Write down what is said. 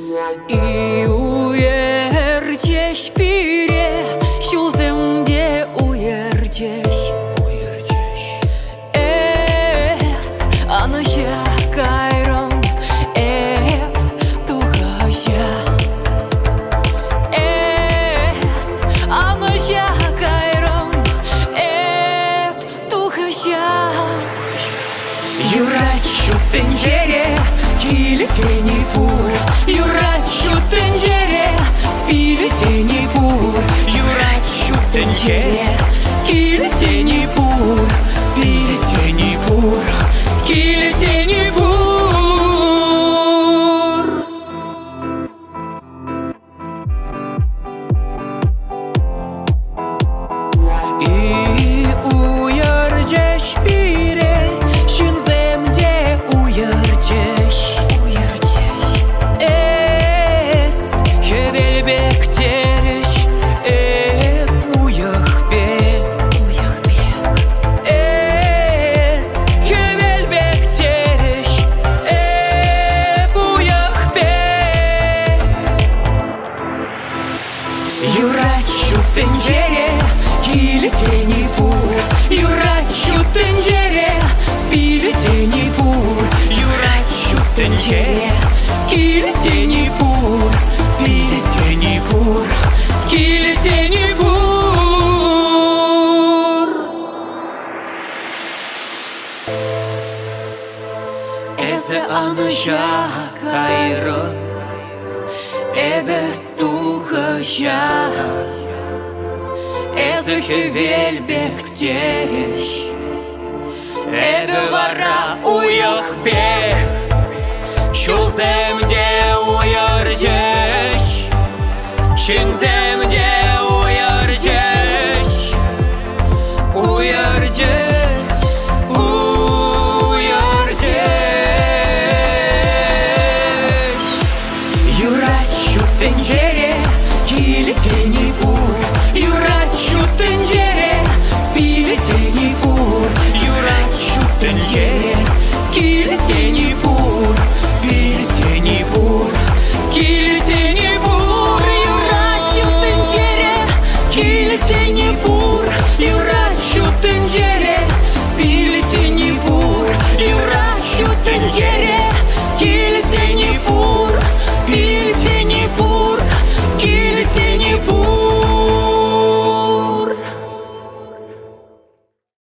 И уерчеш пире, şuzemde уерчеш. Anışa kayron ep tuhasha. Anışa kayron ep tuhasha. Юрать şu tencere, kiliteni vur. Юрать şu tencere, kiliteni vur. Юрать şu tencere, kiliteni vur. Kiliteni vur. Kiliteni vur. И уерчеш пире, şinzemde уерчеш. Hevelbek tereş, ep uyakbek. Hevelbek tereş, ep uyakbek. Юрать şu tencere, kiliteni vur. Юрать şu tencere, kiliteni vur. Юрать şu tencere, kiliteni vur. Kiliteni vur. Kiliteni vur. Eze anışa kayron ebe tuhasha. Eze hevelbek tereş, ebe vara uyakbek. Şuzemde uyerчеш, şinzemde